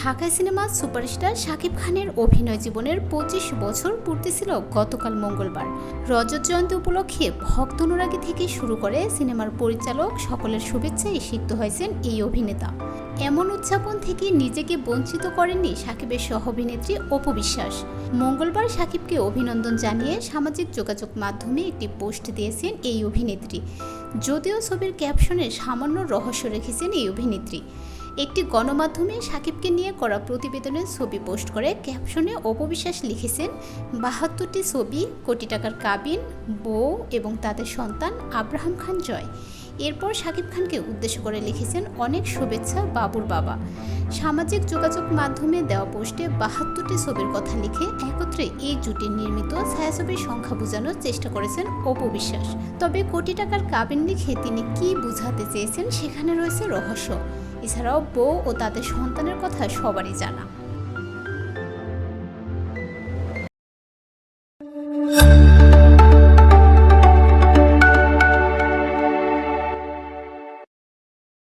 ঢাকাই সিনেমার সুপারস্টার শাকিব খানের অভিনয় জীবনের ২৫ বছর পূর্তিছিল গতকাল মঙ্গলবার। রজত জয়ন্তী উপলক্ষে ভক্ত অনুরাগী থেকে শুরু করে সিনেমার পরিচালক সকলের শুভেচ্ছায় সিক্ত হয়েছেন এই অভিনেতা। এমন উদযাপন থেকে নিজেকে বঞ্চিত করেননি শাকিবের সহ অভিনেত্রী অপু বিশ্বাস। মঙ্গলবার শাকিবকে অভিনন্দন জানিয়ে সামাজিক যোগাযোগ মাধ্যমে একটি পোস্ট দিয়েছেন এই অভিনেত্রী। যদিও ছবির ক্যাপশনে সামান্য রহস্য রেখেছেন এই অভিনেত্রী। একটি গণমাধ্যমে শাকিবকে নিয়ে করা প্রতিবেদনের ছবি পোস্ট করে ক্যাপশনে অপু বিশ্বাস লিখেছেন, ৭২টি ছবি, কোটি টাকার কাবিন, বউ এবং তাদের সন্তান আব্রাহাম খান জয়। এরপর শাকিব খানকে উদ্দেশ্য করে লিখেছেন, অনেক শুভেচ্ছা বাবুর বাবা। সামাজিক যোগাযোগ মাধ্যমে দেওয়া পোস্টে ৭২টি ছবির কথা লিখে একত্রে এই জুটির নির্মিত ছায়াছবির সংখ্যা বোঝানোর চেষ্টা করেছেন অপু বিশ্বাস। তবে কোটি টাকার কাবিন লিখে তিনি কী বোঝাতে চেয়েছেন সেখানে রয়েছে রহস্য। এছাড়াও বউ ও তাদের সন্তানের কথা সবারই জানা।